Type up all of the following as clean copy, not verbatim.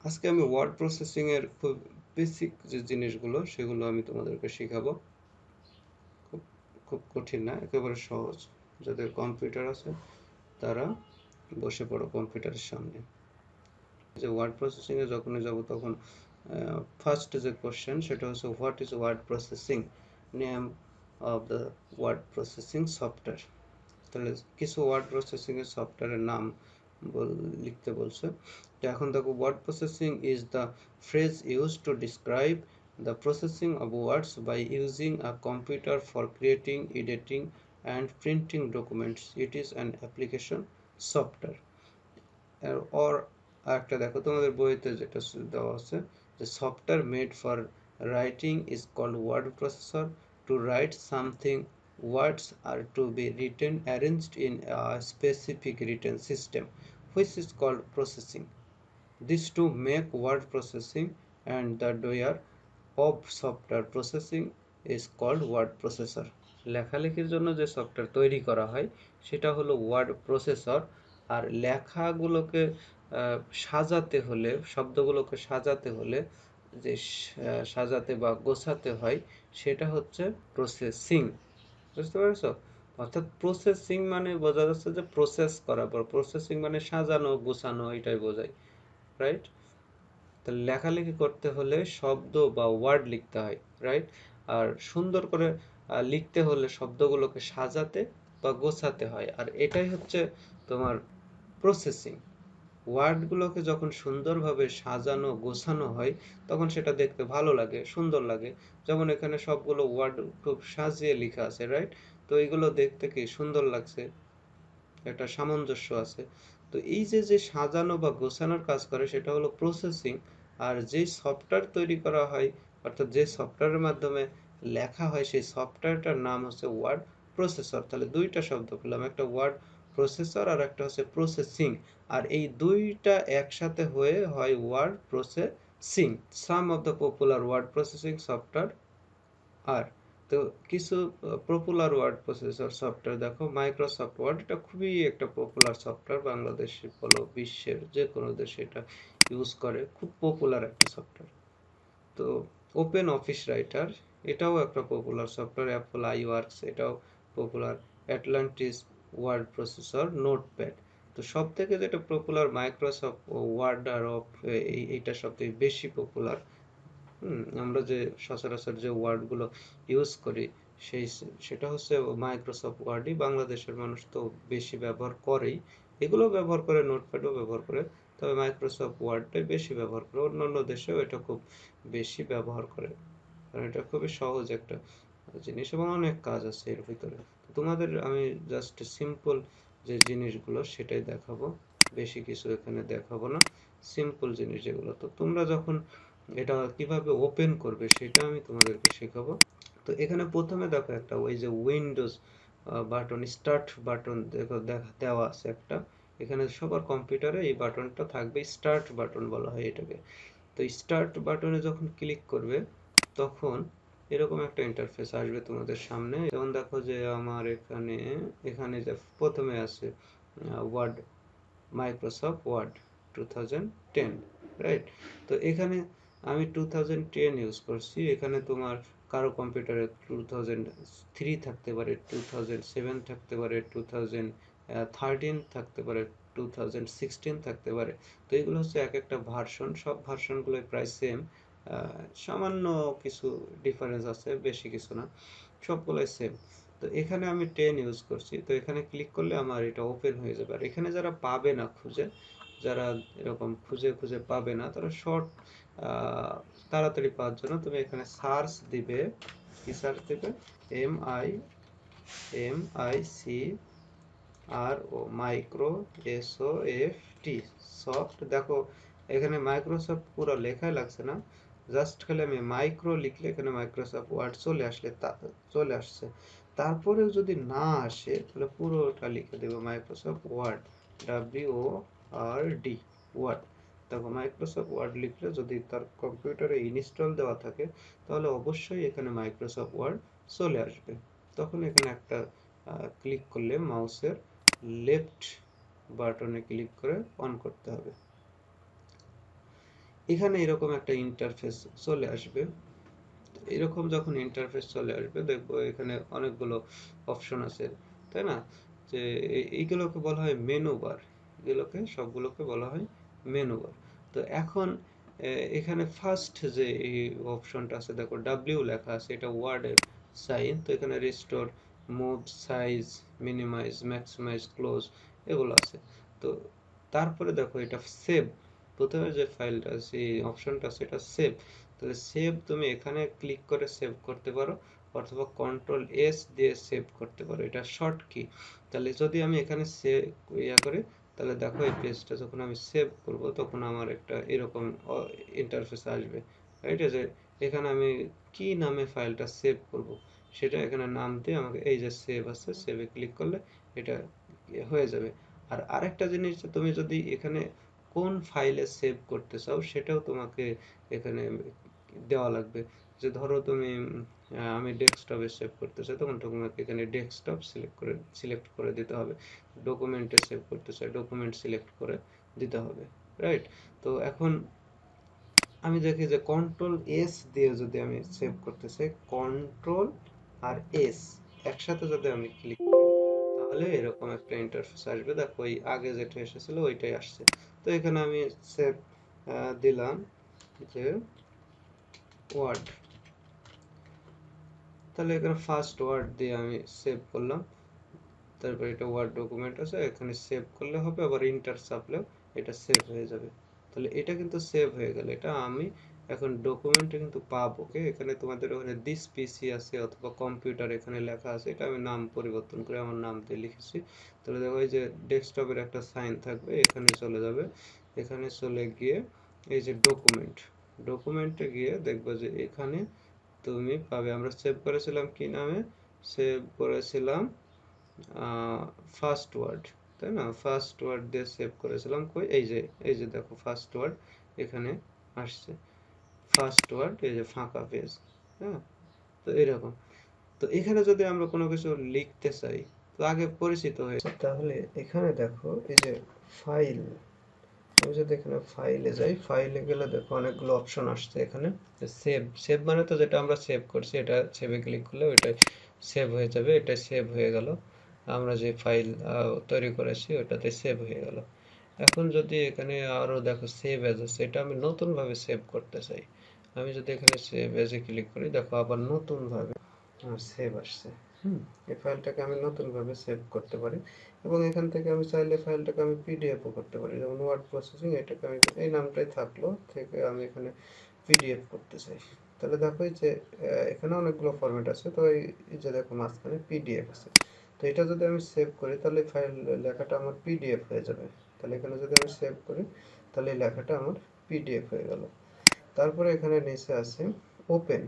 আজকে আমি word processing এর খুব বেসিক যে জিনিসগুলো সেগুলো আমি তোমাদেরকে শেখাবো। খুব খুব কঠিন না, একেবারে সহজ। যাদের কম্পিউটার আছে তারা বসে পড়ো কম্পিউটারের সামনে। যে ওয়ার্ড প্রসেসিং এ যখনই যাব তখন ফার্স্ট যে কোশ্চেন সেটা হচ্ছে what is word processing, name of the word processing software. তাহলে কিছু ওয়ার্ড প্রসেসিং এর সফটওয়্যারের নাম লিখতে বলছে। তো এখন দেখো, word processing is the phrase use to describe the processing of words by using a computer for creating, editing and printing documents. It is an application software. অর একটা দেখো তোমাদের বইতে যেটা দেওয়া আছে, যে software made for writing is called word processor. To write something, words are to be written arranged in a specific written system, which is called processing. This to make word processing, and the doer of software processing is called word processor. লেখালেখির জন্য যে software তৈরি করা হয় সেটা হলো word processor. আর লেখাগুলোকে সাজাতে হলে, শব্দগুলোকে সাজাতে হলে যে সাজাতে বা গোছাতে হয় সেটা হচ্ছে প্রসেসিং। বুঝতে পেরেছো? অর্থাৎ প্রসেসিং মানে বোঝা যাচ্ছে যে প্রসেস করার পর, প্রসেসিং মানে সাজানো গোছানো, এটাই বোঝায়, রাইট? তো লেখালেখি করতে হলে শব্দ বা ওয়ার্ড লিখতে হয়, রাইট? আর সুন্দর করে লিখতে হলে শব্দগুলোকে সাজাতে বা গোছাতে হয়, আর এটাই হচ্ছে তোমার প্রসেসিং। ওয়ার্ডগুলোকে যখন সুন্দরভাবে সাজানো গোছানো হয় তখন সেটা দেখতে ভালো লাগে, সুন্দর লাগে। যেমন এখানে সবগুলো ওয়ার্ড খুব সাজিয়ে লেখা আছে, রাইট? তো এইগুলো দেখতে কি সুন্দর লাগছে, একটা সামঞ্জস্য আছে। তো এই যে যে সাজানো বা গোছানোর কাজ করে সেটা হলো প্রসেসিং। আর যে সফটওয়্যার তৈরি করা হয়, অর্থাৎ যে সফটওয়্যারের মাধ্যমে লেখা হয়, সেই সফটওয়্যারটার নাম হচ্ছে ওয়ার্ড প্রসেসর। তাহলে দুইটা শব্দ পেলাম, একটা ওয়ার্ড প্রসেসর আর একটা হচ্ছে প্রসেসিং। আর এই দুইটা একসাথে হয়ে হয় word processing. Some of the popular word processing software আর, তো কিছু পপুলার ওয়ার্ড প্রসেসর সফটওয়্যার দেখো, মাইক্রোসফট ওয়ার্ড, এটা খুবই একটা পপুলার সফটওয়্যার। বাংলাদেশে বলো, বিশ্বের যে কোনো দেশে এটা ইউজ করে, খুব পপুলার একটা সফটওয়্যার। তো ওপেন অফিস রাইটার, এটাও একটা popular software. Apple iWorks, এটাও popular. Atlantis word processor, notepad. তো সব থেকে যেটা পপুলার মাইক্রোসফট ওয়ার্ড, আর এইটা সব থেকে বেশি পপুলার। আমরা যে সচরাচর যে ওয়ার্ডগুলো ইউজ করি সেটা হচ্ছে মাইক্রোসফট ওয়ার্ডই। বাংলাদেশের মানুষ তো বেশি ব্যবহার করেই, এগুলো ব্যবহার করে, নোটপ্যাডও ব্যবহার করে, তবে মাইক্রোসফট ওয়ার্ডটাই বেশি ব্যবহার করে। অন্যান্য দেশেও এটা খুব বেশি ব্যবহার করে, কারণ এটা খুবই সহজ একটা জিনিস এবং অনেক কাজ আছে এর ভিতরে। তোমাদের আমি জাস্ট সিম্পল যে জিনিসগুলো সেটাই দেখাবো, বেশি কিছু এখানে দেখাবো না। সিম্পল জিনিস যেগুলো, তো তোমরা যখন এটা কিভাবে ওপেন করবে সেটা আমি তোমাদেরকে শেখাবো। তো এখানে প্রথমে দেখো, একটা ওই যে উইন্ডোজ বাটন, স্টার্ট বাটন দেখো দেওয়া আছে একটা। এখানে সবার কম্পিউটারে এই বাটনটা থাকবে, স্টার্ট বাটন বলা হয় এটাকে। তো স্টার্ট বাটনে যখন ক্লিক করবে তখন এরকম একটা ইন্টারফেস আসবে তোমাদের সামনে। যেমন দেখো যে আমার এখানে, এখানে যে প্রথমে আছে ওয়ার্ড, মাইক্রোসফট ওয়ার্ড 2010, রাইট? তো এখানে আমি 2010 ইউজ করছি। এখানে তোমার কারো কম্পিউটারে 2003 থাকতে পারে, 2007 থাকতে পারে, 2013 থাকতে পারে, 2016 থাকতে পারে। তো এগুলো হচ্ছে এক একটা ভার্সন, সব ভার্সনগুলো প্রায় সেম। সামান্য কিছু ডিফারেন্স আছে, বেশি কিছু না, সবগুলোই সেম। তো এখানে আমি 10 ইউজ করছি। তো এখানে ক্লিক করলে আমার এটা ওপেন হয়ে যাবে। আর এখানে যারা পাবে না খুঁজে, যারা এরকম খুঁজে খুঁজে পাবে না, তারা শর্ট তাড়াতাড়ি পাওয়ার জন্য তুমি এখানে সার্চ দিবে। কি সার্চ দিবে? MICRO, SOFT, soft. দেখো এখানে মাইক্রোসফট পুরো লেখাই লাগছে না, জাস্ট খালি আমি মাইক্রো লিখলে এখানে মাইক্রোসফট ওয়ার্ড চলে আসলে চলে আসছে। তারপরেও যদি না আসে তাহলে পুরোটা লিখে দেবো মাইক্রোসফট ওয়ার্ড, WORD, ওয়ার্ড। দেখো মাইক্রোসফট ওয়ার্ড লিখলে যদি তার কম্পিউটারে ইনস্টল দেওয়া থাকে তাহলে অবশ্যই এখানে মাইক্রোসফট ওয়ার্ড চলে আসবে। তখন এখানে একটা ক্লিক করলে মাউসের লেফট বাটনে ক্লিক করে অন করতে হবে। এখানে এরকম একটা ইন্টারফেস চলে আসবে। এরকম যখন ইন্টারফেস চলে আসবে দেখবো এখানে অনেকগুলো অপশন আছে, তাই না? যে এইগুলোকে বলা হয় মেনু বার, এগুলোকে সবগুলোকে বলা হয় মেনু বার। তো এখন এখানে ফার্স্ট যে এই অপশনটা আছে দেখো ডাব্লিউ লেখা আছে, এটা ওয়ার্ডের সাইন। তো এখানে restore, move, size, minimise, maximise, close এগুলো আছে। তো তারপরে দেখো এটা সেভ, প্রথমে যে ফাইলটা আছে অপশনটা আছে এটা সেভ। তাহলে সেভ তুমি এখানে ক্লিক করে সেভ করতে পারো, অথবা কন্ট্রোল এস দিয়ে সেভ করতে পারো, এটা শর্ট কি। তাহলে যদি আমি এখানে সেভ করি, তাহলে দেখো এই পেজটা যখন আমি সেভ করব তখন আমার একটা এরকম ইন্টারফেস আসবে, রাইট? যে এখানে আমি কি নামে ফাইলটা সেভ করব সেটা এখানে নাম দিয়ে আমাকে এই যে সেভ আছে, সেভে ক্লিক করলে এটা হয়ে যাবে। আর আরেকটা জিনিস, যে তুমি যদি এখানে কোন ফাইলে সেভ করতে চাও সেটাও তোমাকে এখানে দেওয়া লাগবে। যে ধরো তুমি আমি ডেস্কটপে সেভ করতে চাই, তখন তোমাকে এখানে ডেস্কটপ সিলেক্ট করে দিতে হবে। ডকুমেন্টে সেভ করতে চাই, ডকুমেন্ট সিলেক্ট করে দিতে হবে, রাইট? তো এখন আমি দেখি যে কন্ট্রোল এস দিয়ে যদি আমি সেভ করতে চাই, কন্ট্রোল আর এস একসাথে যদি আমি ক্লিক করি, তাহলে এরকম একটা ইন্টারফেস আসবে। দেখো ওই আগে যেটা এসেছিল ওইটাই আসছে। তো এখানে আমি সেভ দিলাম যে ওয়ার্ড, তাহলে এখানে ফার্স্ট ওয়ার্ড দিয়ে আমি সেভ করলাম। তারপর এটা ওয়ার্ড ডকুমেন্ট আছে, এখানে সেভ করলে হবে, আবার ইন্টার চাপলেও এটা সেভ হয়ে যাবে। তাহলে এটা কিন্তু সেভ হয়ে গেল, এটা আমি এখন ডকুমেন্টে কিন্তু পাবো। ওকে, এখানে তোমাদের ওখানে দিস পিসি আছে অথবা কম্পিউটার এখানে লেখা আছে, এটা আমি নাম পরিবর্তন করে আমার নাম দিয়ে লিখেছি। তাহলে দেখো এই যে ডেস্কটপের একটা সাইন থাকবে, এখানে চলে যাবে। এখানে চলে গিয়ে এই যে ডকুমেন্ট, ডকুমেন্টে গিয়ে দেখবো যে এখানে তুমি পাবে, আমরা সেভ করেছিলাম কি নামে, সেভ করেছিলাম ফার্স্ট ওয়ার্ড, তাই না? ফার্স্ট ওয়ার্ড দিয়ে সেভ করেছিলাম। কই, এই যে দেখো ফার্স্ট ওয়ার্ড এখানে আসছে, ফার্স্ট ওয়ার্ড, এই যে ফাঁকা পেজ। হ্যাঁ, তো এরকম। তো এখানে যদি আমরা কোনো কিছু লিখতে চাই, তো আগে পরিচিত হয়েছে, তাহলে এখানে দেখো এই যে ফাইল, আমি যদি এখানে ফাইলে যাই, ফাইলে গেলে দেখো অনেকগুলো অপশন আসছে এখানে। সেভ, সেভ মানে তো যেটা আমরা সেভ করছি এটা সেভে ক্লিক করলে ওইটাই সেভ হয়ে যাবে, এটা সেভ হয়ে গেল। আমরা যে ফাইল তৈরি করেছি ওটাতে সেভ হয়ে গেল। এখন যদি এখানে আরো দেখো সেভ এজ আছে, এটা আমি নতুন ভাবে সেভ করতে চাই, আমি যদি এখানে সেভ এজ এ ক্লিক করি, দেখো আবার নতুন ভাবে সেভ আসছে। এই ফাইলটাকে আমি নতুন ভাবে সেভ করতে পারি, এবং এখান থেকে আমি চাইলে ফাইলটাকে আমি পিডিএফও করতে পারি। যেমন ওয়ার্ড প্রসেসিং, এটাকে আমি এই নামটাই থাকলো, থেকে আমি এখানে পিডিএফ করতে চাই। তাহলে দেখো এই যে এখানে অনেকগুলো ফরম্যাট আছে, তো এই যে দেখো মাঝখানে পিডিএফ আছে। তো এটা যদি আমি সেভ করি তাহলে ফাইল লেখাটা আমার পিডিএফ হয়ে যাবে। তাহলে এখানে যদি আমি সেভ করি তাহলে এই লেখাটা আমার পিডিএফ হয়ে গেল। তারপরে এখানে নিচে আছে ওপেন।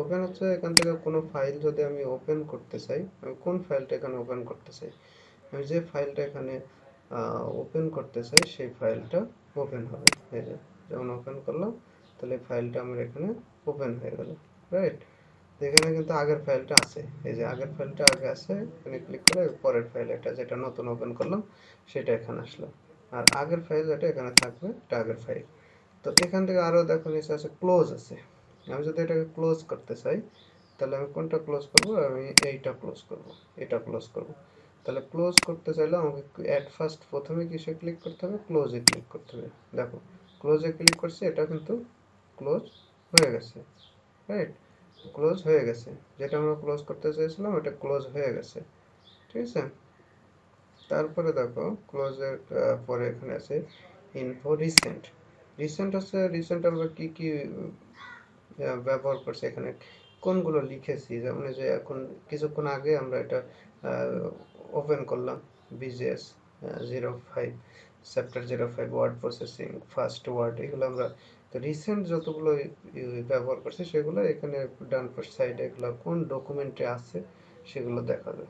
ওপেন হচ্ছে এখান থেকে কোনো ফাইল যদি আমি ওপেন করতে চাই, আমি কোন ফাইলটা এখানে ওপেন করতে চাই, আমি যে ফাইলটা এখানে ওপেন করতে চাই সেই ফাইলটা ওপেন হবে। এই যে যেমন ওপেন করলাম, তাহলে ফাইলটা আমার এখানে ওপেন হয়ে গেল, রাইট? এখানে কিন্তু আগের ফাইলটা আছে, এই যে আগের ফাইলটা আগে আছে, এখানে ক্লিক করে পরের ফাইল, এটা যেটা নতুন ওপেন করলাম সেটা এখানে আসলো। আর আগের ফাইল যেটা এখানে থাকবে এটা আগের ফাইল। তো এখান থেকে আরো দেখো নিচে আছে ক্লোজ আছে, আমি যদি এটাকে ক্লোজ করতে চাই তাহলে আমি কোনটা ক্লোজ করব, আমি এইটা ক্লোজ করব, এটা ক্লোজ করব। তাহলে ক্লোজ করতে চাইলে আমাকে অ্যাট ফার্স্ট প্রথমে কিসে ক্লিক করতে হবে, ক্লোজে ক্লিক করতে হবে। দেখো ক্লোজে ক্লিক করছি, এটা কিন্তু ক্লোজ হয়ে গেছে, রাইট? ক্লোজ হয়ে গেছে, যেটা আমরা ক্লোজ করতে চাইছিলাম ওটা ক্লোজ হয়ে গেছে, ঠিক আছে? তারপরে দেখো ক্লোজের পরে এখানে আছে ইনফো রিসেন্ট। রিসেন্ট হচ্ছে রিসেন্ট আমরা কি কি ব্যবহার করছি, এখানে কোনগুলো লিখেছি, যেমন এই যে এখন কিছুক্ষণ আগে আমরা এটা ওপেন করলাম, BGS 05, chapter 05 word processing first word, এগুলো আমরা তো রিসেন্ট যতগুলো ব্যবহার করছি সেগুলো এখানে ডান পাশ সাইডে এগুলো কোন ডকুমেন্টে আছে সেগুলো দেখাবে।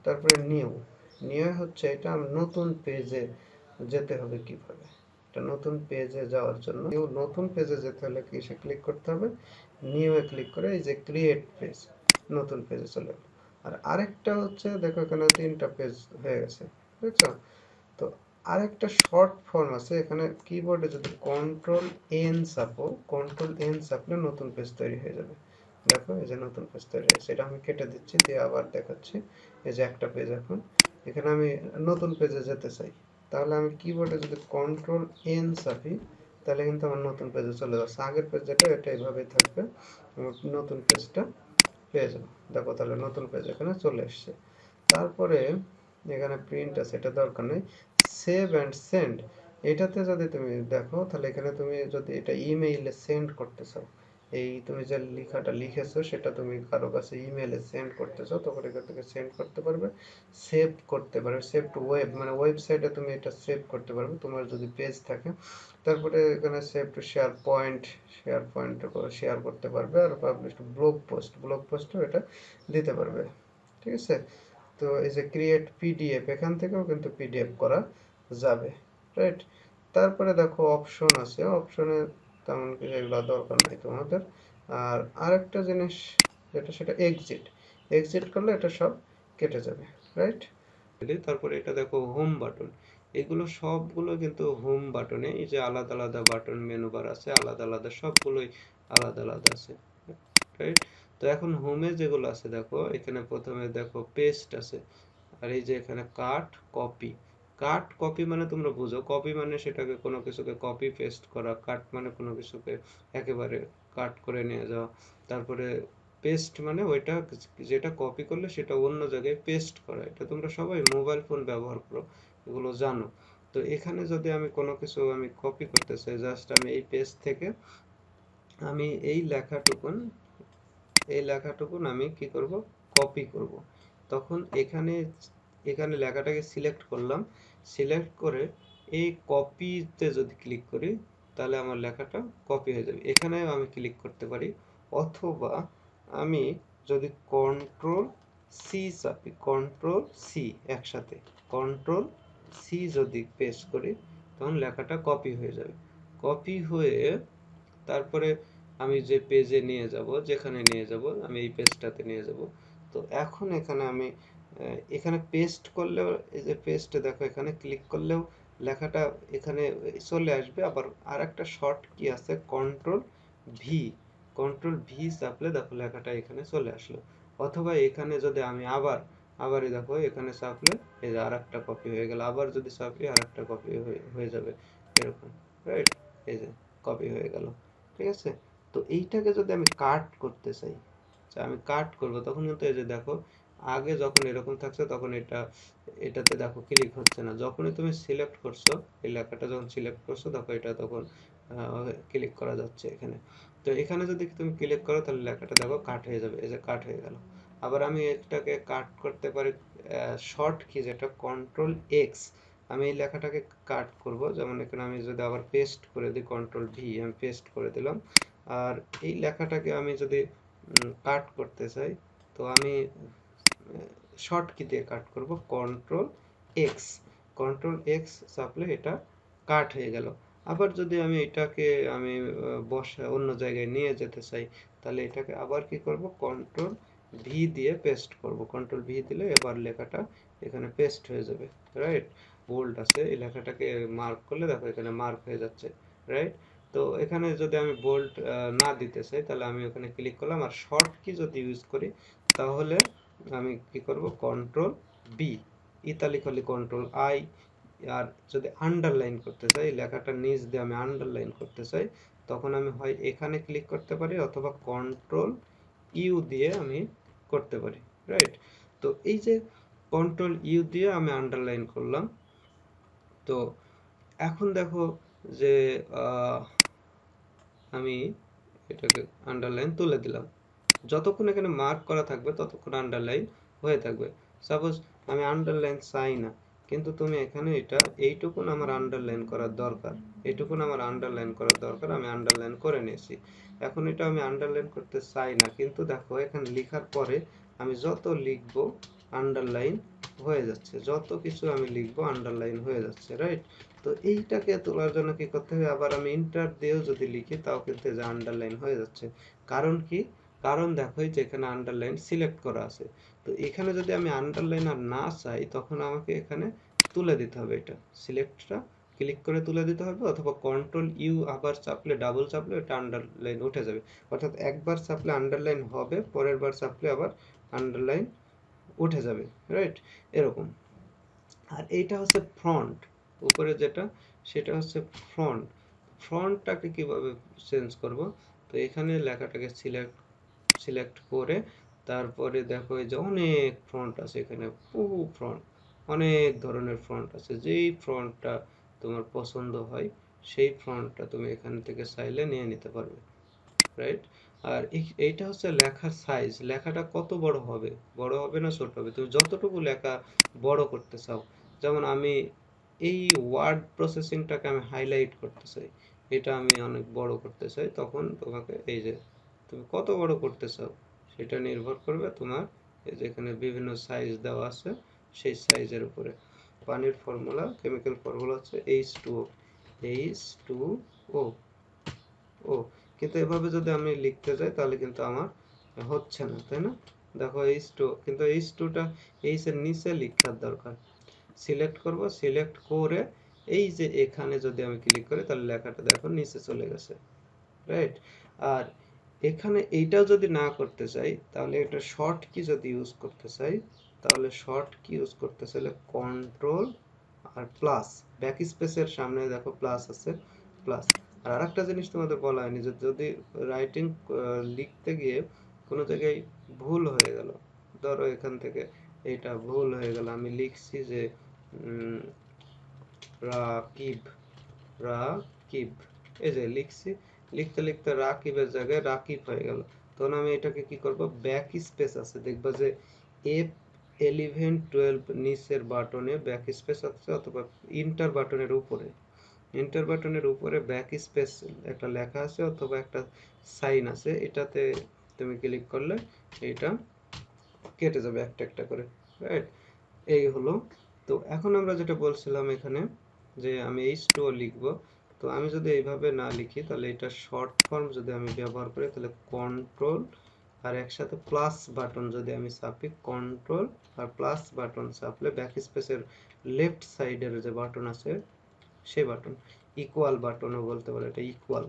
তারপরে নিউ, নিউ হচ্ছে এটা নতুন পেজে যেতে হবে কিভাবে, এটা নতুন পেজে যাওয়ার জন্য নিউ, নতুন পেজে যেতে হলে কিসে ক্লিক করতে হবে, নিউ এ ক্লিক করে এই যে ক্রিয়েট পেজ, নতুন পেজে চলে গেল। আর আরেকটা হচ্ছে দেখো এখানে 3টা পেজ হয়ে গেছে, বুঝছো? তো আরেকটা শর্ট ফর্ম আছে এখানে কিবোর্ডে যদি কন্ট্রোল এন চাপো, কন্ট্রোল এন চাপলে নতুন পেজ তৈরি হয়ে যাবে। দেখো এই যে নতুন পেজ তৈরি হয়েছে, এটা আমি কেটে দিচ্ছি, দিয়ে আবার দেখাচ্ছি। এই যে একটা পেজ, এখন এখানে আমি নতুন পেজে যেতে চাই, তাহলে আমি কিবোর্ডে যদি কন্ট্রোল এন চাপি তাহলে কিন্তু আমার নতুন পেজে চলে যাচ্ছে। আগের পেজ যেটা এটা এইভাবেই থাকবে, নতুন পেজটা পেয়ে যাবো। দেখো তাহলে নতুন পেজ এখানে চলে এসছে। তারপরে এখানে প্রিন্ট আছে, এটা দরকার নেই। সেভ অ্যান্ড সেন্ড, এটাতে যদি তুমি দেখো তাহলে এখানে তুমি যদি এটা ইমেইলে সেন্ড করতে চাও, এই তুমি যে লেখাটা লিখেছো সেটা তুমি কারো কাছে ইমেইলে সেন্ড করতে চাও, তখন এখান থেকে সেন্ড করতে পারবে। সেভ করতে পারবে, সেভ টু ওয়েব, মানে ওয়েবসাইটে তুমি এটা সেভ করতে পারবে তোমার যদি পেজ থাকে। তারপরে এখানে save to share point, share point share করতে পারবে। আর publish to blog post, blog পোস্টও এটা দিতে পারবে। ঠিক আছে, তো এই যে ক্রিয়েট পিডিএফ, এখান থেকেও কিন্তু পিডিএফ করা যাবে, রাইট। তারপরে দেখো অপশন আছে, অপশনে তেমন কিছু এগুলো দরকার নাই তোমাদের। আর আরেকটা জিনিস যেটা, সেটা এক্সিট, এক্সিট করলে এটা সব কেটে যাবে, রাইট। তারপরে এটা দেখো হোম বাটন, এগুলো সবগুলো কিন্তু হোম বাটনে, এই যে আলাদা আলাদা বাটন মেনু বার আছে আলাদা আলাদা, সবগুলোই আলাদা আলাদা আছে, রাইট। তো এখন হোমে যেগুলো আছে দেখো, এখানে প্রথমে দেখো পেস্ট আছে, আর এই যে এখানে কাট কপি। কাট কপি মানে তোমরা বুঝো, কপি মানে সেটাকে কোনো কিছুকে কপি পেস্ট করা, কাট মানে কোনো কিছুকে একেবারে কাট করে নিয়ে যাওয়া। তারপরে পেস্ট মানে ওইটা যেটা কপি করলে সেটা অন্য জায়গায় পেস্ট করা। এটা তোমরা সবাই মোবাইল ফোন ব্যবহার করো, এগুলো জানো। তো এখানে যদি আমি কোনো কিছু আমি কপি করতে চাই, জাস্ট আমি এই পেজ থেকে আমি এই লেখাটুকুন আমি কি করব, কপি করব। তখন এখানে এখানে লেখাটাকে সিলেক্ট করলাম, সিলেক্ট করে এই কপিতে যদি ক্লিক করি তাহলে আমার লেখাটা কপি হয়ে যাবে। এখানে আমি ক্লিক করতে পারি, অথবা আমি যদি কন্ট্রোল সি চাপি, কন্ট্রোল সি একসাথে, কন্ট্রোল সি যদি প্রেস করি তখন লেখাটা কপি হয়ে যাবে। কপি হয়ে তারপরে আমি যে পেজে নিয়ে যাব, যেখানে নিয়ে যাব আমি এই পেজটাতে নিয়ে যাব। তো এখন এখানে আমি এখানে পেস্ট করলেও, এই যে পেস্টে দেখো এখানে ক্লিক করলেও লেখাটা এখানে চলে আসবে। আবার আরেকটা শর্ট কি আছে, কন্ট্রোল ভি, কন্ট্রোল ভি চাপলে দেখো লেখাটা এখানে চলে আসলো। অথবা এখানে যদি আমি আবারই দেখো এখানে চাপলে এই যে আরেকটা কপি হয়ে গেল, আবার যদি চাপি আরেকটা কপি হয়ে যাবে এরকম, রাইট। এই যে কপি হয়ে গেল, ঠিক আছে। তো এইটাকে যদি আমি কাট করতে চাই, আমি কাট করব, তখন কিন্তু এই যে দেখো আগে যখন এরকম থাকছে তখন এটাতে দেখো ক্লিক হচ্ছে না। যখনই তুমি সিলেক্ট করছো, এই লেখাটা যখন সিলেক্ট করছো দেখো এটা তখন ক্লিক করা যাচ্ছে এখানে। তো এখানে যদি তুমি ক্লিক করো তাহলে লেখাটা দেখো কাট হয়ে যাবে, এই যে কাট হয়ে গেল। আবার আমি এটাকে কাট করতে পারি শর্ট কি, যেটা কন্ট্রোল এক্স। আমি এই লেখাটাকে কাট করব, যেমন এখানে আমি যদি আবার পেস্ট করে দিই, কন্ট্রোল ভি আমি পেস্ট করে দিলাম। আর এই লেখাটাকে আমি যদি কাট করতে চাই, তো আমি শর্ট কি দিয়ে কাট করব, কন্ট্রোল এক্স, কন্ট্রোল এক্স চাপলে এটা কাট হয়ে গেল। আবার যদি আমি এটাকে আমি বসা অন্য জায়গায় নিয়ে যেতে চাই, তাহলে এটাকে আবার কি করব, কন্ট্রোল ভি দিয়ে পেস্ট করব। কন্ট্রোল ভি দিলে এবার লেখাটা এখানে পেস্ট হয়ে যাবে, রাইট। বোল্ড আছে, এই লেখাটাকে মার্ক করলে দেখো এখানে মার্ক হয়ে যাচ্ছে, রাইট। তো এখানে যদি আমি বোল্ড না দিতে চাই তাহলে আমি ওখানে ক্লিক করলাম। আর শর্ট কি যদি ইউজ করি তাহলে আমি কি করব, কন্ট্রোল বি, ইতালিক হলে কন্ট্রোল আই। আর যদি আন্ডারলাইন করতে চাই, লেখাটা নিচ দিয়ে আমি আন্ডারলাইন করতে চাই, তখন আমি হয় এখানে ক্লিক করতে পারি অথবা কন্ট্রোল ইউ দিয়ে আমি করতে পারি, রাইট। তো এই যে কন্ট্রোল ইউ দিয়ে আমি আন্ডারলাইন করলাম। তো এখন দেখো যে আমি এটাকে আন্ডারলাইন তুলে দিলাম। যতক্ষণ এখানে মার্ক করা থাকবে ততক্ষণ আন্ডারলাইন হয়ে থাকবে। সাপোজ আমি আন্ডারলাইন চাই না, কিন্তু তুমি এখানে এটা এইটুকুন আমার আন্ডারলাইন করার দরকার, এইটুকুন আমার আন্ডারলাইন করার দরকার, আমি আন্ডারলাইন করে নিয়েছি। এখন এটা আমি আন্ডারলাইন করতে চাই না, কিন্তু দেখো এখানে লেখার পরে আমি যত লিখবো আন্ডারলাইন হয়ে যাচ্ছে, যত কিছু আমি লিখবো আন্ডারলাইন হয়ে যাচ্ছে, রাইট। তো এইটাকে তোলার জন্য কি করতে হবে, আবার আমি ইন্টার দিয়েও যদি লিখি তাও কিন্তু যে আন্ডারলাইন হয়ে যাচ্ছে। কারণ কি, কারণ দেখো যে এখানে আন্ডারলাইন সিলেক্ট করা আছে। তো এখানে যদি আমি আন্ডারলাইন আর না চাই তখন আমাকে এখানে তুলে দিতে হবে, এটা সিলেক্টটা ক্লিক করে তুলে দিতে হবে, অথবা কন্ট্রোল ইউ আবার চাপলে, ডাবল চাপলে এটা আন্ডারলাইন উঠে যাবে। অর্থাৎ একবার চাপলে আন্ডারলাইন হবে, পরের বার চাপলে আবার আন্ডারলাইন উঠে যাবে, রাইট? এরকম। আর এইটা হচ্ছে ফ্রন্ট, উপরে যেটা সেটা হচ্ছে ফ্রন্ট। ফ্রন্টটাকে কিভাবে চেঞ্জ করব? তো এখানে লেখাটাকে সিলেক্ট করে তারপরে দেখো এই যে অনেক ফ্রন্ট আছে, এখানে বহু ফ্রন্ট, অনেক ধরনের ফ্রন্ট আছে। যেই ফ্রন্টটা তোমার পছন্দ হয় সেই ফ্রন্টটা তুমি এখান থেকে চাইলে নিয়ে নিতে পারবে, রাইট? আর এইটা হচ্ছে লেখার সাইজ, লেখাটা কত বড় হবে, বড় হবে না ছোট হবে, তুমি যতটুকু লেখা বড় করতে চাও। যেমন আমি এই ওয়ার্ড প্রসেসিংটাকে আমি হাইলাইট করতে চাই, এটা আমি অনেক বড় করতে চাই, তখন তোমাকে এই যে তুমি কত বড় করতে চাও সেটা নির্ভর করবে তোমার এই যে এখানে বিভিন্ন সাইজ দেওয়া আছে সেই সাইজের উপরে। পানির ফর্মুলা, কেমিক্যাল ফর্মুলা হচ্ছে H2O, H2O। ও, কিন্তু এভাবে যদি আমি লিখতে যাই তাহলে কিন্তু আমার হচ্ছে না, তাই না? দেখো H2, কিন্তু H2টা H এর নিচে লেখার দরকার। সিলেক্ট করব, সিলেক্ট করে এই যে এখানে যদি আমি ক্লিক করি তাহলে লেখাটা দেখো নিচে চলে গেছে, রাইট? আর এখানে এইটাও যদি না করতে চাই তাহলে এটা শর্ট কি যদি ইউজ করতে চাই, তাহলে শর্ট কি ইউজ করতে চাইলে কন্ট্রোল আর প্লাস, ব্যাক স্পেসের সামনে দেখো প্লাস আছে, প্লাস। আর আরেকটা জিনিস তোমাদের বলা হয়নি, যে যদি রাইটিং লিখতে গিয়ে কোনো জায়গায় ভুল হয়ে গেল, ধরো এখান থেকে এটা ভুল হয়ে গেল, আমি লিখছি যে উম, রাকিব, রাকিব, এই যে লিখছি, লিখতে লিখতে রাকিবের জায়গায় রাকিব হয়ে গেল, তখন আমি এটাকে কি করব, ব্যাক স্পেস আছে দেখবা যে F11 12 নিচের বাটনে ব্যাক স্পেস আছে, অথবা ইন্টার বাটনের উপরে, ইন্টার বাটনের উপরে ব্যাক স্পেস একটা লেখা আছে অথবা একটা সাইন আছে, এটাতে তুমি ক্লিক করলে এটা কেটে যাবে একটা একটা করে, রাইট? এই হলো। তো এখন আমরা যেটা বলছিলাম এখানে, যে আমি H2O লিখব, তো আমি যদি এইভাবে না লিখি তাহলে এটা শর্ট ফর্ম যদি আমি ব্যবহার করি তাহলে কন্ট্রোল আর একসাথে প্লাস বাটন যদি আমি চাপি, কন্ট্রোল আর প্লাস বাটন চাপলে ব্যাক স্পেসের লেফট সাইডের যে বাটন আছে সেই বাটন, ইকুয়াল বাটনও বলতে পারো, এটা ইকুয়াল,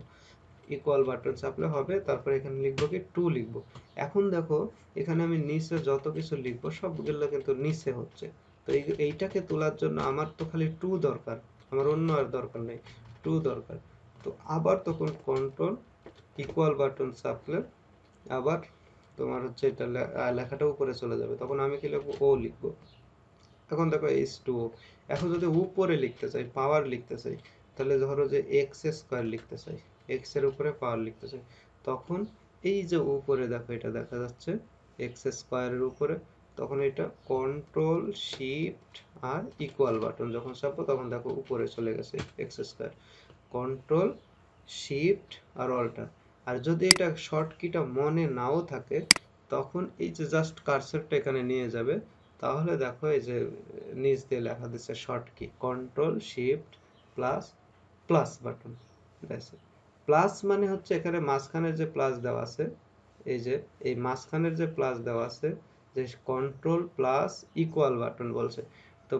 ইকুয়াল বাটন চাপলে হবে। তারপর এখানে লিখবো কি, টু লিখবো। এখন দেখো এখানে আমি নিচে যত কিছু লিখবো সবগুলো কিন্তু নিচে হচ্ছে, তো এইটাকে তোলার জন্য আমার তো খালি টু দরকার, আমার অন্য আর দরকার নেই, টু দরকার। তো আবার তখন কন্ট্রোল ইকুয়াল বাটন চাপলে আবার তোমার হচ্ছে এটা লেখাটা উপরে চলে যাবে, তখন আমি কি লিখবো, ও লিখবো। এখন দেখো H2O। এখন যদি উপরে লিখতে চাই, পাওয়ার লিখতে চাই, তাহলে ধরো যে এক্স স্কোয়ার লিখতে চাই, এক্স এর উপরে পাওয়ার লিখতে চাই, তখন এই যে উপরে দেখো এটা দেখা যাচ্ছে এক্স স্কোয়ারের উপরে, তখন এটা কন্ট্রোল শিফট আর ইকুয়াল বাটন যখন চাপবো তখন দেখো উপরে চলে গেছে এক্স স্কোয়ার, কন্ট্রোল শিফট আর অল্টার। আর যদি এটা শর্ট কিটা মনে নাও থাকে তখন এই যে জাস্ট কার্সরটা এখানে নিয়ে যাবে, তাহলে দেখো এই যে নিচ দিয়ে লেখা দিচ্ছে শর্ট কি, control shift plus, plus button, plus মানে হচ্ছে এখানে মাঝখানের যে প্লাস দেওয়া আছে, এই যে এই মাঝখানের যে প্লাস দেওয়া আছে, যে কন্ট্রোল প্লাস ইকুয়াল বাটন বলছে, তো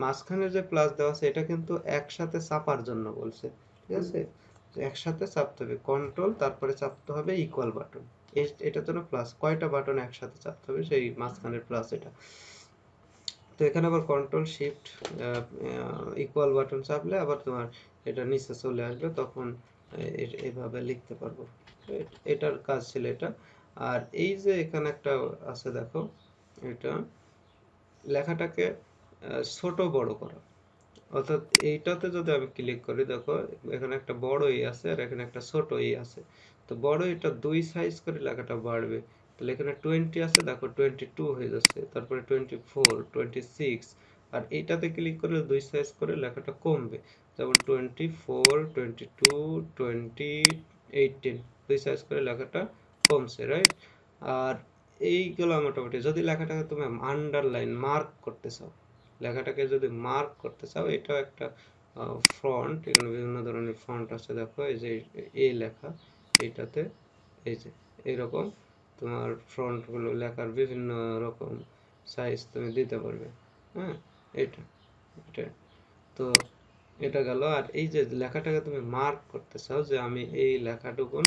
মাঝখানের যে প্লাস দেওয়া আছে এটা কিন্তু একসাথে চাপার জন্য বলছে, ঠিক আছে? একসাথে চাপতে হবে কন্ট্রোল, তারপরে চাপতে হবে ইকুয়াল বাটন, এটার জন্য প্লাস, কয়টা বাটন একসাথে চাপতে হবে সেই মাঝখানের প্লাস এটা। তো এখানে আবার কন্ট্রোল শিফট ইকুয়াল বাটন চাপলে আবার তোমার এটা নিচে চলে আসবে, তখন এইভাবে লিখতে পারবো, এটার কাজ ছিল এটা। আর এই যে এখানে একটা আছে দেখো, এটা লেখাটাকে ছোট বড় করা, অর্থাৎ এইটাতে যদি আমি ক্লিক করি দেখো এখানে একটা বড় ই আছে আর এখানে একটা ছোট ই আছে, তো বড় এটা দুই সাইজ করে লেখাটা বাড়বে, তাহলে এখানে 20 আছে দেখো 22 হয়ে যাচ্ছে, তারপরে 24 26, আর এইটাতে ক্লিক করলে দুই সাইজ করে লেখাটা কমবে, যেমন 24 22 20 18, দুই সাইজ করে লেখাটা কমছে, রাইট? আর এইগুলো মোটামুটি, যদি লেখাটাকে তুমি আন্ডারলাইন মার্ক করতে চাও, লেখাটাকে যদি মার্ক করতে চাও, এটাও একটা ফন্ট, এখানে বিভিন্ন ধরনের ফন্ট আছে দেখো, এই যে এই লেখা এইটাতে এই যে এইরকম তোমার ফন্ট গুলো লেখার বিভিন্ন রকম সাইজ তুমি দিতে পারবে, হ্যাঁ, এটা। এটা তো এটা গেল। আর এই যে লেখাটাকে তুমি মার্ক করতে চাও, যে আমি এই লেখাটুকু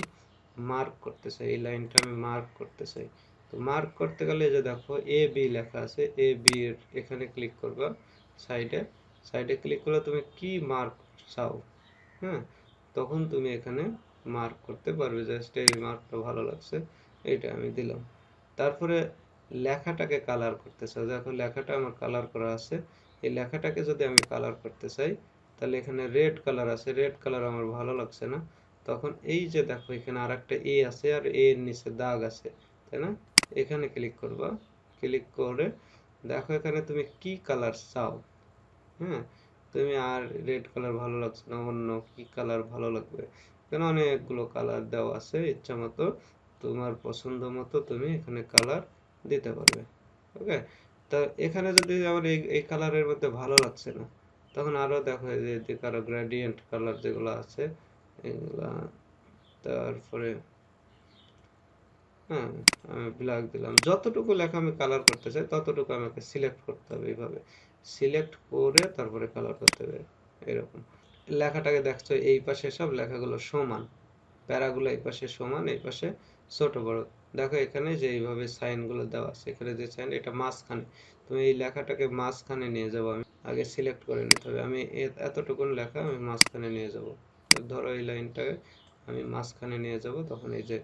মার্ক করতে চাই, এই লাইনটা আমি মার্ক করতে চাই। তো মার্ক করতে গেলে এই যে দেখো এ বি লেখা আছে, এ বি এর এখানে ক্লিক করবা, সাইডে সাইডে ক্লিক করলে তুমি কি মার্ক চাও, হ্যাঁ, তখন তুমি এখানে মার্ক করতে পারবে। জাস্ট এই মার্কটা ভালো লাগছে, এইটা আমি দিলাম। তারপরে লেখাটাকে কালার করতে চাই, দেখো লেখাটা আমার কালার করা আছে। এই লেখাটাকে যদি আমি কালার করতে চাই, তাহলে এখানে রেড কালার আছে, রেড কালার আমার ভালো লাগছে না। তখন এই যে দেখো এখানে আরেকটা এ আছে, আর এ এর নিচে দাগ আছে, তাই না? এখানে ক্লিক করবা, ক্লিক করে দেখো এখানে তুমি কি কালার চাও, হ্যাঁ, তুমি আর রেড কালার ভালো লাগছে না, অন্য কি কালার ভালো লাগবে, এখানে অনেকগুলো কালার দেওয়া আছে, ইচ্ছা মতো তোমার পছন্দ মতো তুমি এখানে কালার দিতে পারবে। ওকে, তা এখানে যদি আমার এই কালারের মধ্যে ভালো লাগছে না, তখন আরো দেখো এই যে এদিকে আরো গ্রেডিয়েন্ট কালার যেগুলো আছে এগুলা, তারপরে হ্যাঁ আমি ব্ল্যাক দিলাম। যতটুকু লেখা আমি কালার করতে চাই ততটুকু আমাকে সিলেক্ট করতে হবে, এইভাবে সিলেক্ট করে তারপরে কালার করতে হবে। এরকম লেখাটাকে দেখছো এই পাশে সব লেখাগুলো সমান, প্যারাগুলো এই পাশে সমান, এই পাশে ছোট বড়। দেখো এখানে যে এইভাবে সাইনগুলো দেওয়া আছে, এখানে যে সাইন এটা মাঝখানে, তুমি এই লেখাটাকে মাঝখানে নিয়ে যাবো। আমি আগে সিলেক্ট করে নিতে হবে, আমি এতটুকুন লেখা আমি মাঝখানে নিয়ে যাব। ধরো এই লাইনটাকে আমি মাঝখানে নিয়ে যাব, তখন এই যে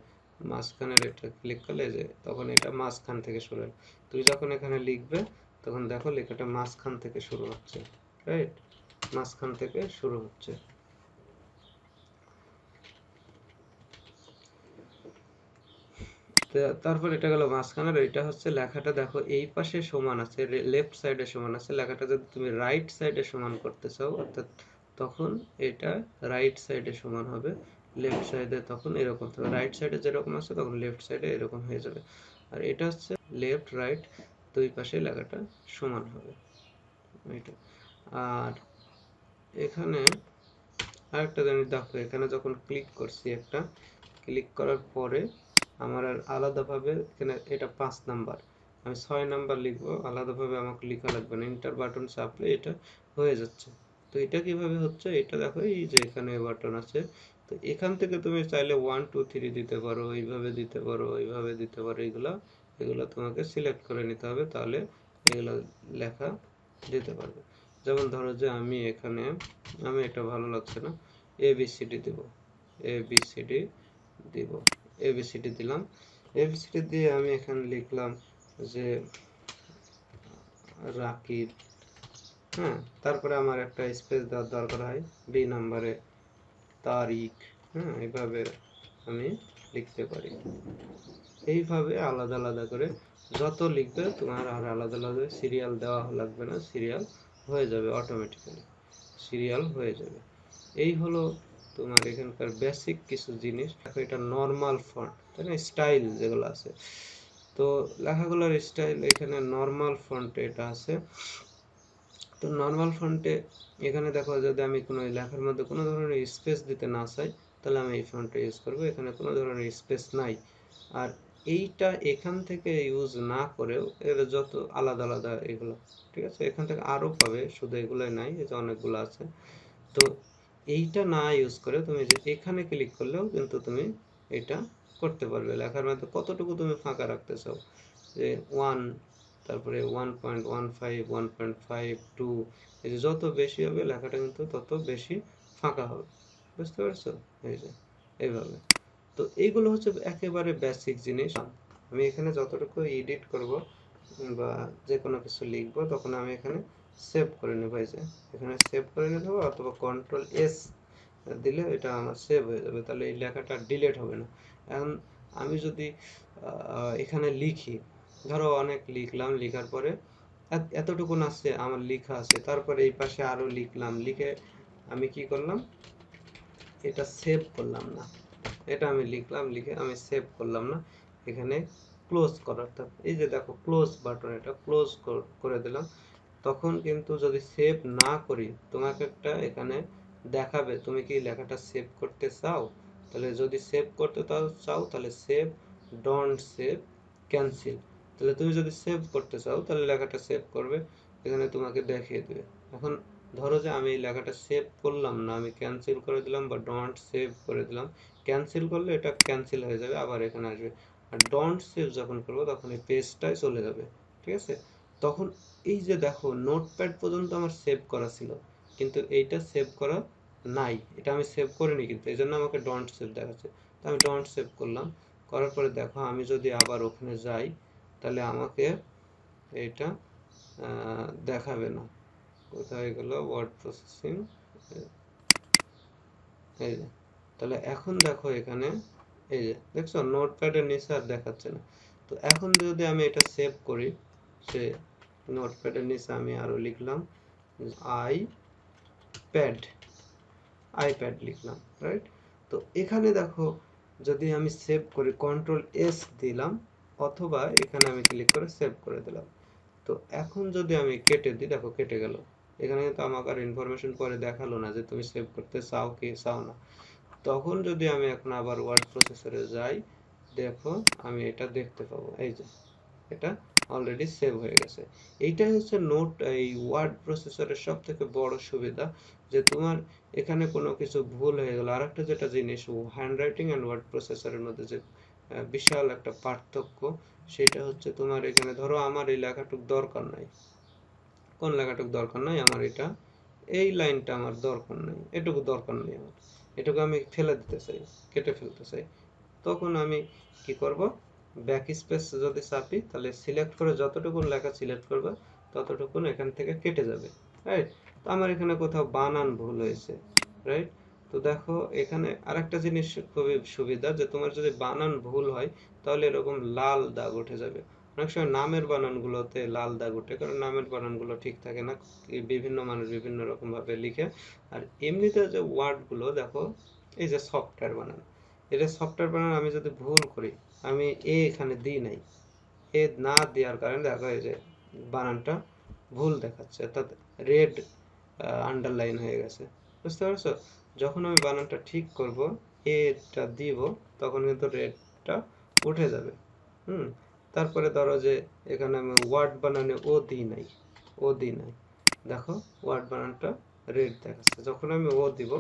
মাঝখানের এটা ক্লিক করলে যে তখন এটা মাঝখান থেকে শুরু হয়। তুই যখন এখানে লিখবে তখন দেখো লেখাটা মাঝখান থেকে শুরু হচ্ছে, রাইট, মাঝখান থেকে শুরু হচ্ছে। তারপর এটা গেল মাঝখানের, এটা হচ্ছে লেখাটা দেখো এই পাশে সমান আছে, লেফট সাইডে সমান আছে। লেখাটা যদি তুমি রাইট সাইডে সমান করতে চাও, অর্থাৎ তখন এটা রাইট সাইডে সমান হবে, লেফট সাইডে তখন এরকম থাকবে, রাইট সাইডে যেরকম আছে তখন লেফট সাইডে এরকম হয়ে যাবে। আর এটা হচ্ছে লেফট রাইট দুই পাশে লেখাটা সমান হবে, এটা। আর এখানে আরেকটা জিনিস দেখো, এখানে যখন ক্লিক করছি, একটা ক্লিক করার পরে আমার আর আলাদাভাবে এখানে এটা 5 নাম্বার, আমি 6 নাম্বার লিখবো, আলাদাভাবে আমাকে লেখা লাগবে না, ইন্টার বাটন চাপলে এটা হয়ে যাচ্ছে। তো এটা কিভাবে হচ্ছে, এটা দেখো এই যে এখানে বাটন আছে, তো এখান থেকে তুমি চাইলে 1 2 3 দিতে পারো, এইভাবে দিতে পারো, এইভাবে দিতে পারো, এগুলা এগুলা তোমাকে সিলেক্ট করে নিতে হবে, তাহলে এগুলা লেখা দিতে পারবে। যেমন ধরো যে আমি এখানে, আমি এটা ভালো লাগছে না, ABCD দেব, ABCD দিব, ABCD দিলাম। ABCD দিয়ে আমি এখানে লিখলাম যে রাকিব, হ্যাঁ, তারপরে আমার একটা স্পেস দেওয়ার দরকার হয়, বি নাম্বারে তারিখ, হ্যাঁ, এইভাবে আমি লিখতে পারি। এইভাবে আলাদা আলাদা করে যত লিখবে তোমার আর আলাদা আলাদা সিরিয়াল দেওয়া লাগবে না, সিরিয়াল হয়ে যাবে অটোমেটিক্যালি, সিরিয়াল হয়ে যাবে। এই হলো তোমার এখানকার বেসিক কিছু জিনিস। দেখো এটা নর্মাল ফন্ট, তাই না, স্টাইল যেগুলো আছে, তো লেখাগুলোর স্টাইল এখানে নর্মাল ফন্টে এটা আছে। তো নর্মাল ফন্টে এখানে দেখো যদি আমি কোনো লেখার মধ্যে কোনো ধরনের স্পেস দিতে না চাই, তাহলে আমি এই ফন্টটা ইউজ করবো, এখানে কোনো ধরনের স্পেস নাই। আর এইটা এখান থেকে ইউজ না করেও এর যত আলাদা আলাদা এগুলো, ঠিক আছে, এখান থেকে আরও পাবে, শুধু এগুলোই নাই, এই যে অনেকগুলো আছে। তো এইটা না ইউজ করে তুমি যে এখানে ক্লিক করলেও কিন্তু তুমি এটা করতে পারবে। লেখার মধ্যে কতটুকু তুমি ফাঁকা রাখতে চাও, যে 1, তারপরে 1.15, 1.52, এই যে যত বেশি হবে লেখাটা কিন্তু তত বেশি ফাঁকা হবে, বুঝতে পারছো? এই যে এইভাবে। তো এইগুলো হচ্ছে একেবারে বেসিক জিনিস। আমি এখানে যতটুকু এডিট করব বা যে কোনো কিছু লিখবো, তখন আমি এখানে সেভ করে নেবো, এই যে এখানে সেভ করে নিতে হবে, অথবা Ctrl+S দিলে এটা আমার সেভ হয়ে যাবে, তাহলে এই লেখাটা ডিলিট হবে না। এখন আমি যদি এখানে লিখি, ধরো অনেক লিখলাম, লিখার পরে এতটুকুন আছে আমার লেখা আছে, তারপরে এই পাশে আরো লিখলাম, লিখে আমি কি করলাম, এটা সেভ করলাম না, এটা আমি লিখলাম, লিখে আমি সেভ করলাম না, এখানে ক্লোজ করার, এই যে দেখো ক্লোজ বাটন, এটা ক্লোজ করে দিলাম। তখন কিন্তু যদি সেভ না করি, তোমাকে একটা এখানে দেখাবে তুমি কি লেখাটা সেভ করতে চাও, তাহলে যদি সেভ করতে চাও তাহলে সেভ, ডোন্ট সেভ, ক্যান্সেল। তাহলে তুমি যদি সেভ করতে চাও তাহলে লেখাটা সেভ করবে, এখানে তোমাকে দেখিয়ে দেবে, এখন ধরো যে আমি এই লেখাটা সেভ করলাম না, আমি ক্যান্সেল করে দিলাম বা ডোন্ট সেভ করে দিলাম। ক্যান্সেল করলে এটা ক্যান্সেল হয়ে যাবে, আবার এখানে আসবে। আর ডোন্ট সেভ যখন করবো তখন এই পেজটাই চলে যাবে, ঠিক আছে? তখন এই যে দেখো নোটপ্যাড পর্যন্ত আমার সেভ করা ছিল, কিন্তু এইটা সেভ করা নাই, এটা আমি সেভ করিনি, কিন্তু এই জন্য আমাকে ডোন্ট সেভ দেখাচ্ছে। তো আমি ডোন্ট সেভ করলাম, করার পরে দেখো আমি যদি আবার ওখানে যাই তাহলে আমাকে এটা দেখাবে না। কোথায় গেল ওয়ার্ড প্রসেসিং, এই যে। তাহলে এখন দেখো এখানে, এই যে দেখছো নোটপ্যাডের নিচে আর দেখাচ্ছে না। তো এখন যদি আমি এটা সেভ করি, সে নোটপ্যাডের নিচে আমি আরো লিখলাম আই প্যাড, আইপ্যাড লিখলাম, রাইট? তো এখানে দেখো যদি আমি সেভ করি কন্ট্রোল এস দিলাম, অথবা এখানে আমি ক্লিক করে সেভ করে দিলাম। তো এখন যদি আমি কেটে দিই, দেখো কেটে গেল। এখানে কিন্তু আমাকে আর ইনফরমেশন পরে দেখালো না যে তুমি সেভ করতে চাও কি চাও না। তখন যদি আমি এখন আবার ওয়ার্ড প্রসেসরে যাই, দেখো আমি এটা দেখতে পাবো, এই যে এটা অলরেডি সেভ হয়ে গেছে। এইটাই হচ্ছে নোট এই ওয়ার্ড প্রসেসরের সব থেকে বড় সুবিধা, যে তোমার এখানে কোনো কিছু ভুল হয়ে গেল। আর একটা যেটা জিনিস, হ্যান্ড রাইটিং অ্যান্ড ওয়ার্ড প্রসেসরের মধ্যে যে বিশাল একটা পার্থক্য, সেটা হচ্ছে তোমার এখানে ধরো আমার এই লেখাটুক দরকার নাই, কোন লেখাটুক দরকার নাই আমার, এটা এই লাইনটা আমার দরকার নাই, এটুকু দরকার নেই আমার, এটুকু আমি ফেলে দিতে চাই, কেটে ফেলতে চাই। তখন আমি কি করব, ব্যাক স্পেস যদি চাপি তাহলে সিলেক্ট করে যতটুকু লেখা সিলেক্ট করবে ততটুকু এখান থেকে কেটে যাবে, রাইট? তো আমার এখানে কোথাও বানান ভুল হয়েছে, রাইট? তো দেখো এখানে আরেকটা জিনিস খুবই সুবিধা, যে তোমার যদি বানান ভুল হয় তাহলে এরকম লাল দাগ উঠে যাবে। অনেক সময় নামের বানানগুলোতে লাল দাগ উঠে, কারণ নামের বানানগুলো ঠিক থাকে না, বিভিন্ন মানুষ বিভিন্ন রকম ভাবে লিখে। আর এমনিতে যে ওয়ার্ডগুলো দেখো, এই যে সফটওয়্যার বানান, এটা সফটওয়্যার বানান আমি যদি ভুল করি, আমি এখানে দিই নাই, না দেওয়ার কারণে দেখো এই যে বানানটা ভুল দেখাচ্ছে, অর্থাৎ রেড আন্ডারলাইন হয়ে গেছে, বুঝতে পারছো? যখন আমি বানানটা ঠিক করব, এটা দিব, তখন কিন্তু রেডটা উঠে যাবে। হুম। তারপরে ধরো যে এখানে আমি ওয়ার্ড বানানে ও দিই নাই, ও দিই নাই, দেখো ওয়ার্ড বানানটা রেড দেখাচ্ছে। যখন আমি ও দিব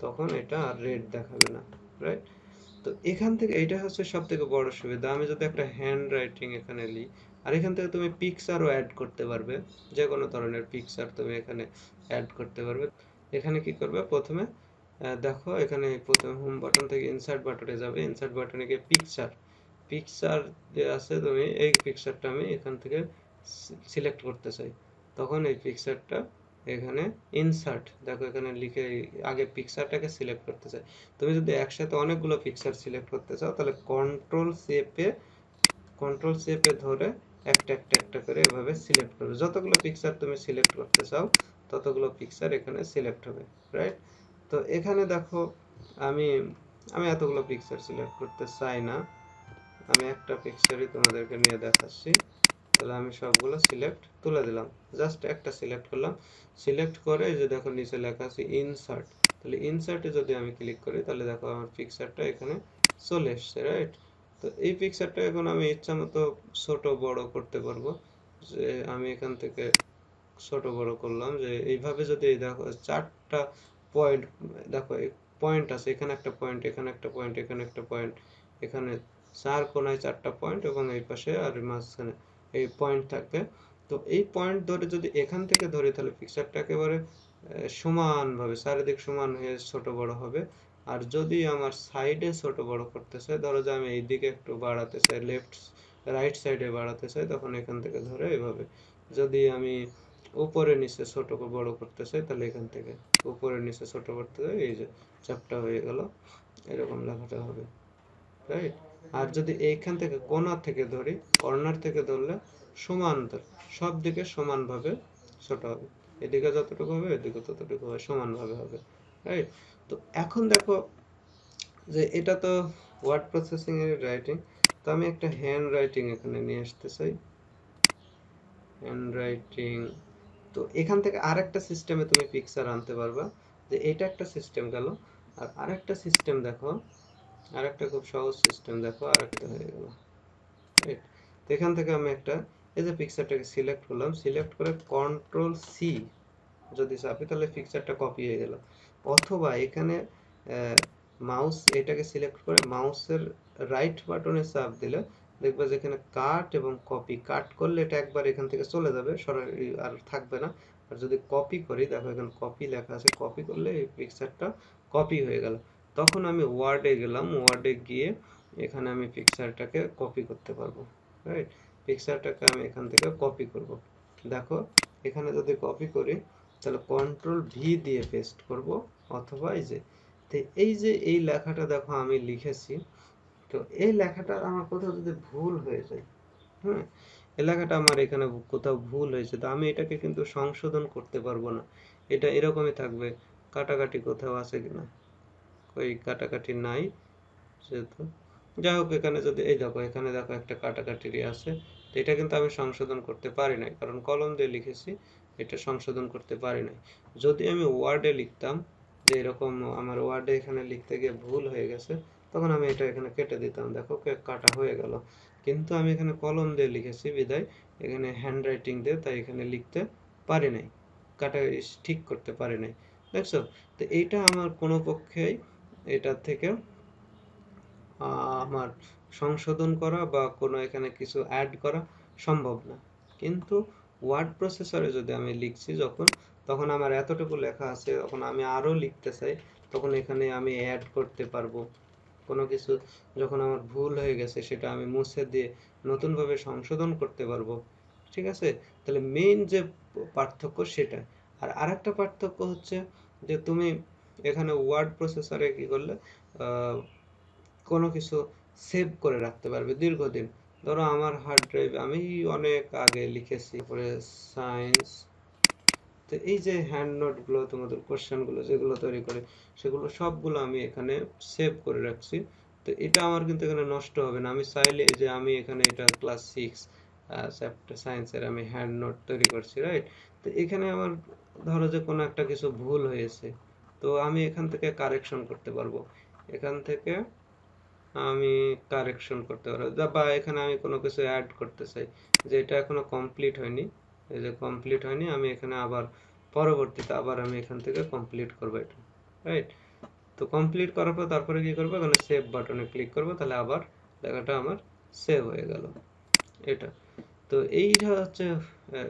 তখন এটা আর রেড দেখাবে না, রাইট? তো এখান থেকে এটা হচ্ছে সব থেকে বড় সুবিধা। আমি যদি একটা হ্যান্ড রাইটিং এখানে লিখি, আর এখান থেকে তুমি পিকচারও অ্যাড করতে পারবে, যে কোনো ধরনের পিকচার তুমি এখানে অ্যাড করতে পারবে। এখানে কি করবে, প্রথমে দেখো এখানে প্রথমে হোম বাটন থেকে ইনসার্ট বাটনে যাবে, ইনসার্ট বাটনে গিয়ে পিকচার, পিকচার যে আছে তুমি এই পিকচারটা আমি এখান থেকে সিলেক্ট করতে চাই, তখন এই পিকচারটা এখানে ইনসার্ট, দেখো এখানে লিখে আগে পিকচারটাকে সিলেক্ট করতে চাই। তুমি যদি একসাথে অনেকগুলো পিকচার সিলেক্ট করতে চাও তাহলে কন্ট্রোল শেপে ধরে একটা একটা একটা করে এভাবে সিলেক্ট করবে। যতগুলো পিকচার তুমি সিলেক্ট করতে চাও ততগুলো পিকচার এখানে সিলেক্ট হবে, রাইট? তো এখানে দেখো আমি আমি এতগুলো পিকচার সিলেক্ট করতে চাই না, আমি একটা পিকচারই তোমাদেরকে নিয়ে দেখাচ্ছি। তাহলে আমি সবগুলো সিলেক্ট তুলে দিলাম, জাস্ট একটা সিলেক্ট করলাম। সিলেক্ট করে এই যে দেখো নিচে লেখা আছে ইনসার্ট, তাহলে ইনসার্টে যদি আমি ক্লিক করি তাহলে দেখো আমার পিকচারটা এখানে চলে এসছে, রাইট? তো এই পিকচারটা এখন আমি ইচ্ছা মতো ছোট বড় করতে পারবো, যে আমি এখান থেকে ছোট বড় করলাম, যে এইভাবে যদি এই দেখো চারটা পয়েন্ট, দেখো পয়েন্ট আছে, এখানে একটা পয়েন্ট, এখানে একটা পয়েন্ট, এখানে একটা পয়েন্ট, এখানে চার কোনায় চারটা পয়েন্ট এবং এই পাশে আর মাঝখানে এই পয়েন্ট থাকবে। তো এই পয়েন্ট ধরে যদি এখান থেকে ধরি তাহলে পিকচারটা একেবারে সমানভাবে চারিদিক সমান হয়ে ছোট বড় হবে। আর যদি আমার সাইডে ছোট বড় করতে চাই, ধরো যে আমি এইদিকে একটু বাড়াতে চাই, রাইট সাইডে বাড়াতে চাই, তখন এখান থেকে ধরে এইভাবে। যদি আমি উপরে নিচে ছোট বড় করতে চাই তাহলে এখান থেকে উপরে নিচে ছোট করতে চাই, এই যে চ্যাপটা হয়ে গেল, এরকম লেখাটা হবে, রাইট? আর যদি এইখান থেকে কোণা থেকে ধরি, কর্নার থেকে ধরলে সমান সব দিকে সমানভাবে ছোট হবে, এদিকে যতটুকু হবে এদিকে ততটুকু হবে, সমানভাবে হবে, রাইট? তো এখন দেখো যে এটা তো ওয়ার্ড প্রসেসিং এর রাইটিং, তো আমি একটা হ্যান্ড রাইটিং এখানে নিয়ে আসতে চাই, হ্যান্ড রাইটিং। তো এখান থেকে আরেকটা সিস্টেমে তুমি পিকচার আনতে পারবা, যে এটা একটা সিস্টেম গেল। আর আরেকটা সিস্টেম দেখো, আরেকটা খুব সহজ সিস্টেম দেখো, আরেকটা হয়ে গেল, রাইট? তো এখান থেকে আমি একটা এই যে পিকচারটাকে সিলেক্ট করলাম, সিলেক্ট করে কন্ট্রোল সি, যদি চাপি তাহলে পিকচারটা কপি হয়ে গেল। অথবা এখানে মাউস এটাকে সিলেক্ট করে মাউসের রাইট বাটনে চাপ দিলে দেখবে যে এখানে কাট এবং কপি, কাট করলে এটা একবার এখান থেকে চলে যাবে, সরাসরি আর থাকবে না। আর যদি কপি করি, দেখো এখানে কপি লেখা আছে, কপি করলে এই পিকচারটা কপি হয়ে গেল। তখন আমি ওয়ার্ডে গেলাম, ওয়ার্ডে গিয়ে এখানে আমি পিকচারটাকে কপি করতে পারবো, রাইট? পিকচারটাকে আমি এখান থেকে কপি করব। দেখো এখানে যদি কপি করি তাহলে কন্ট্রোল ভি দিয়ে পেস্ট করব, অথবা এই যে, তো এই যে এই লেখাটা দেখো আমি লিখেছি, তো এই লেখাটা আমার কোথাও যদি ভুল হয়ে যায়, হ্যাঁ, এই লেখাটা আমার এখানে কোথাও ভুল হয়েছে, তো আমি এটাকে কিন্তু সংশোধন করতে পারবো না, এটা এরকমই থাকবে। কাটাকাটি কোথাও আছে কিনা, ওই কাটাকাটি নাই যেহেতু, যাই হোক এখানে যদি এই দেখো, এখানে দেখো একটা কাটাকাটি আছে, তো এটা কিন্তু আমি সংশোধন করতে পারি নাই, কারণ কলম দিয়ে লিখেছি, এটা সংশোধন করতে পারি নাই। যদি আমি ওয়ার্ডে লিখতাম যে এরকম আমার ওয়ার্ডে এখানে লিখতে গিয়ে ভুল হয়ে গেছে, তখন আমি এটা এখানে কেটে দিতাম, দেখো কাটা হয়ে গেল। কিন্তু আমি এখানে কলম দিয়ে লিখেছি বিদায় এখানে হ্যান্ড রাইটিং দিয়ে, তাই এখানে লিখতে পারি নাই, কাটা ঠিক করতে পারি নাই, দেখছো? তো এইটা আমার কোনো পক্ষেই এটার থেকে আমার সংশোধন করা বা কোনো এখানে কিছু অ্যাড করা সম্ভব না। কিন্তু ওয়ার্ড প্রসেসরে যদি আমি লিখছি যখন, তখন আমার এতটুকু লেখা আছে, তখন আমি আরও লিখতে চাই, তখন এখানে আমি অ্যাড করতে পারবো। কোনো কিছু যখন আমার ভুল হয়ে গেছে সেটা আমি মুছে দিয়ে নতুনভাবে সংশোধন করতে পারবো, ঠিক আছে? তাহলে মেইন যে পার্থক্য সেটা। আর আরেকটা পার্থক্য হচ্ছে যে তুমি এখানে ওয়ার্ড প্রসেসরে কি করলে কোনো কিছু সেভ করে রাখতে পারবে দীর্ঘদিন। ধরো আমার হার্ড ড্রাইভ আমি অনেক আগে লিখেছি, তারপরে সায়েন্স, তো এই যে হ্যান্ড নোটগুলো তোমাদের কোশ্চেনগুলো যেগুলো তৈরি করে সেগুলো সবগুলো আমি এখানে সেভ করে রাখছি। তো এটা আমার কিন্তু এখানে নষ্ট হবে না, আমি চাইলে এই যে আমি এখানে এটা ক্লাস 6 চ্যাপ্টার সায়েন্সের আমি হ্যান্ড নোট তৈরি করছি, রাইট? তো এখানে আমার ধরো যে কোনো একটা কিছু ভুল হয়েছে, তো আমি এখান থেকে কারেকশন করতে পারবো, এখান থেকে আমি কারেকশন করতে পারবো, বা এখানে আমি কোনো কিছু অ্যাড করতে চাই যে এটা এখনো কমপ্লিট হয়নি, এই যে কমপ্লিট হয়নি, আমি এখানে আবার পরবর্তীতে আবার আমি এখান থেকে কমপ্লিট করবো এটা, রাইট? তো কমপ্লিট করার পর তারপরে কি করবো, এখানে সেভ বাটনে ক্লিক করবো, তাহলে আবার লেখাটা আমার সেভ হয়ে গেল, এটা। তো এইটা হচ্ছে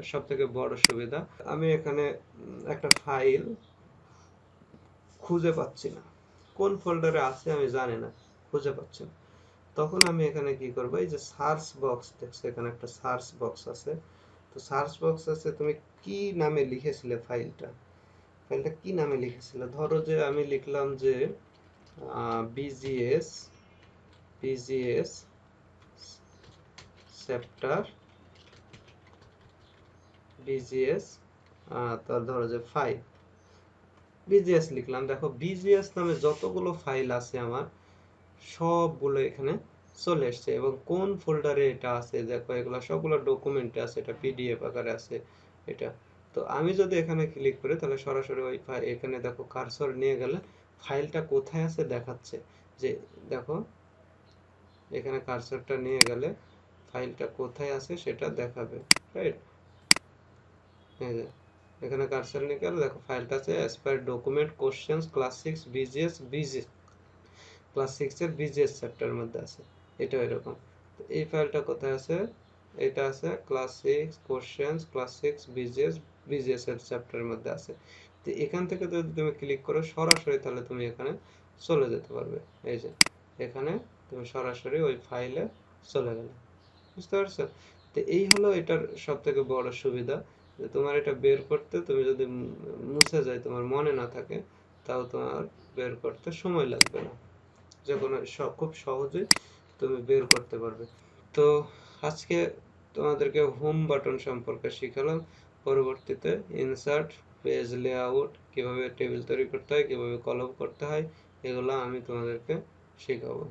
সব থেকে বড় সুবিধা। আমি এখানে একটা ফাইল খুঁজে পাচ্ছি না, কোন ফোল্ডারে আছে আমি জানি না, খুঁজে পাচ্ছি না, তখন আমি এখানে কি করব, এই যে সার্চ বক্স দেখছো, এখানে একটা সার্চ বক্স আছে, তো সার্চ বক্স আছে, তুমি কি নামে লিখেছিলে ফাইলটা, ফাইলটা কি নামে লিখেছিলে, ধরো যে আমি লিখলাম যে বিজিএস, বিজিএস চ্যাপ্টার, বিজিএস, তার ধরো যে ফাইল, বিজিএস লিখলাম, দেখো বিজিএস নামে যতগুলো ফাইল আছে আমার সবগুলো এখানে চলে এসছে, এবং কোন ফোল্ডারে এটা আছে দেখো, এগুলো সবগুলো ডকুমেন্টে আছে, এটা পিডিএফ আকারে আছে এটা। তো আমি যদি এখানে ক্লিক করি তাহলে সরাসরি ওই এখানে দেখো কার্সর নিয়ে গেলে ফাইলটা কোথায় আছে দেখাচ্ছে, যে দেখো এখানে কার্সরটা নিয়ে গেলে ফাইলটা কোথায় আছে সেটা দেখাবে, রাইট? এই যে এখানে কার্সর নিয়ে গেলে দেখো ফাইলটা আছে aspire document questions class 6 BGS, BGS class 6 এর বিজিএস চ্যাপ্টারের মধ্যে আছে, এটা এরকম। তো এই ফাইলটা কোথায় আছে, এটা আছে class 6 questions class 6 BGS, BGS এর চ্যাপ্টারের মধ্যে আছে। তো এখান থেকে যদি তুমি ক্লিক করো সরাসরি, তাহলে তুমি এখানে চলে যেতে পারবে, এই যে এখানে তুমি সরাসরি ওই ফাইলে চলে গেলে, বুঝতে পারছো? তো এই হলো এটার সব থেকে বড় সুবিধা, যে তোমার এটা বের করতে, তুমি যদি মুছে যায় তোমার মনে না থাকে, তাও তোমার বের করতে সময় লাগবে না, যে কোনো খুব সহজেই তুমি বের করতে পারবে। তো আজকে তোমাদেরকে হোম বাটন সম্পর্কে শিখালাম, পরবর্তীতে ইনসার্ট, পেজ লেআউট, কিভাবে টেবিল তৈরি করতে হয়, কিভাবে কলম করতে হয়, এগুলো আমি তোমাদেরকে শেখাবো।